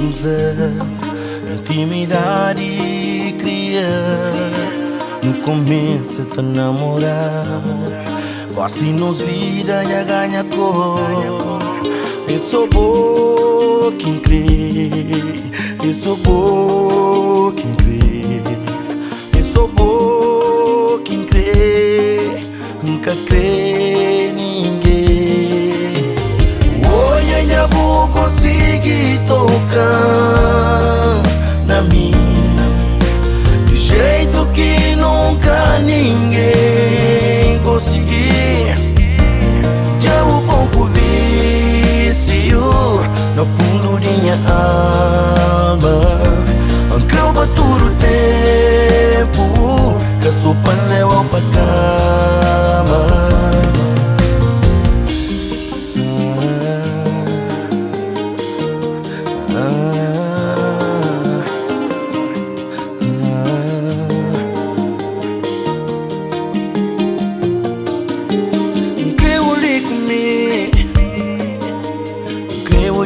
cruzar, intimidade criar. No começo te namorar, assim nos vida já ganha cor. Eu sou bom quem crê, eu sou bom quem crê, eu sou bom quem crê, nunca crê ninguém. Hoje ainda vou conseguir tocar na minha, do jeito que nunca ninguém conseguir. Já o pouco vício no fundo de minha alma, ancrova todo o tempo que a sopa leva pra cama.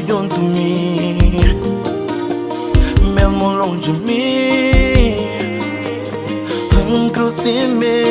Junto a mim, mesmo longe de mim, nunca se me